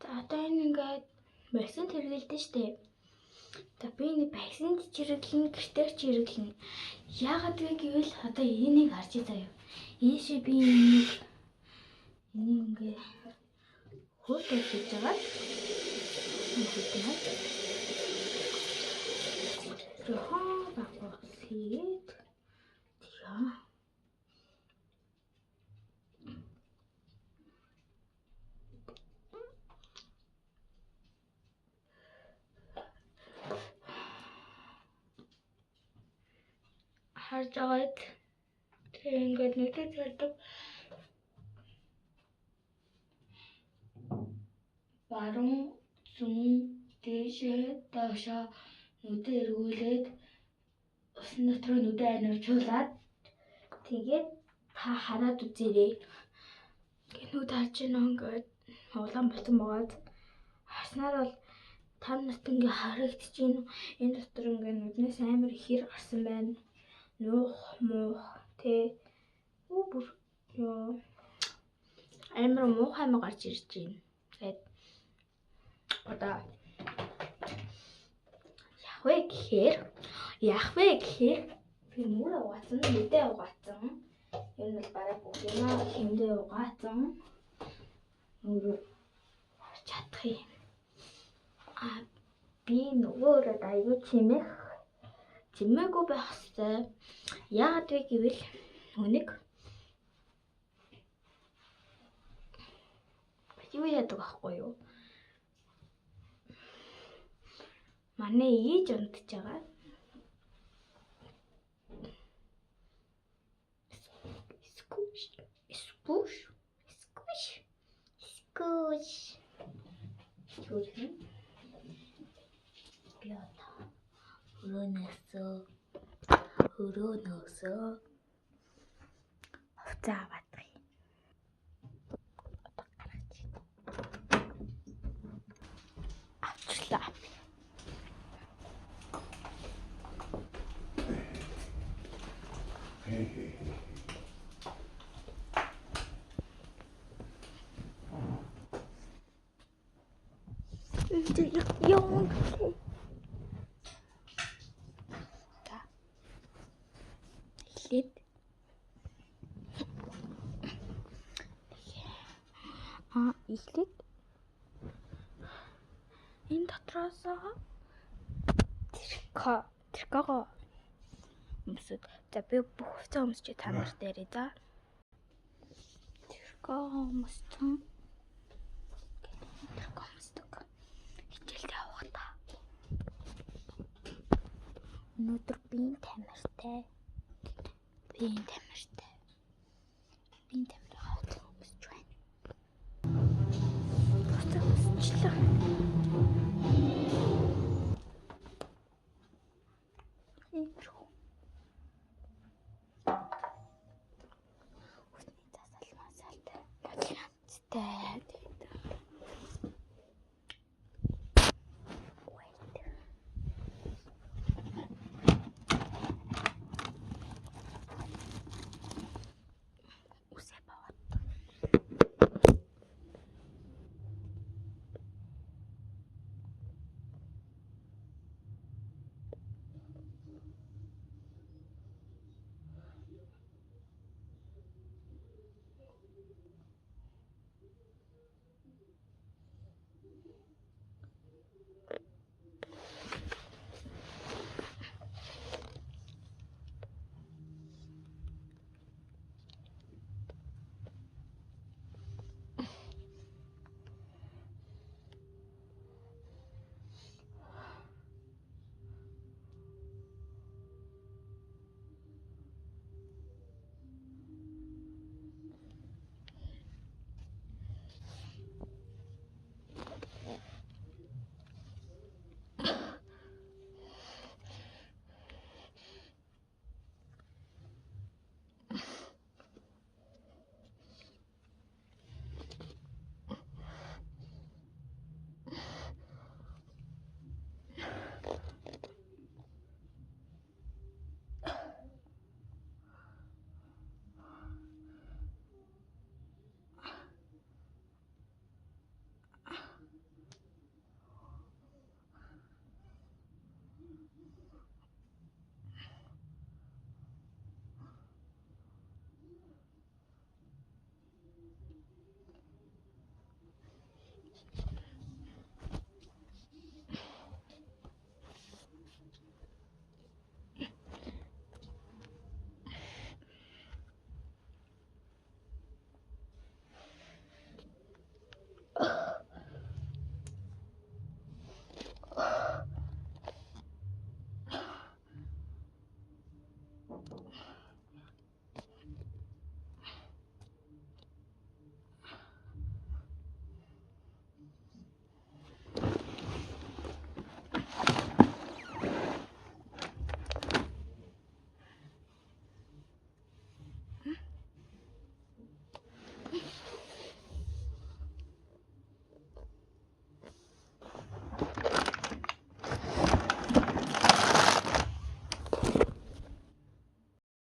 За одоо энэ ингээд вакцин хэрэглэдэж штэ. За би энэ вакцинд чирэглэн, гэртээ чирэглэн. Яагаад вэ гэвэл одоо энийг харж заяа. Ийшээ би энийг ингээд хөөтөж хийж байгаа. Жохон багсгээд яа. Харж байгаад тэг ингээд нүдээ цардаг. Баруун зүүн дээшээ доошоо нүдээ эргүүлээд усан дотор нүдээ анирчуулаад тэгээд та хараад үзээрэй. Нүд харж байна ингээд улаан болсон байгаад харснаар бол та нарт ингээ харагдчихээн. Энэ дотор ингээ нүднээс амар ихэр гарсан байна. Нуух муух тэ бүр ёо амар муухай гарч ирж байна. Тэгээд одоо яах вэ гэхээр би мөр угаасан, нүдээ угаасан. Энэ бол бараг бүх юм хэмдээ угаасан. Мөр харж чадах юм. Би нөгөөрөө аягүй чимээгүй байх хэвээр. Яагаад вэ гэвэл өнөг юу яадаг байхгүй юу? Манай ээж унтж байгаа. Скуш. Хөрөөнөөсөө авцаа аваадаг. Авчлаа. Эхлээд энэ дотроос тэркаго өмсөд. За би бүх хувцас өмсч та нарт ярий за. Тэркаго өмссөн. Тэркаго өмсдөг. Хичээлдээ явах та. Өнөөдөр биеийн тамиртай.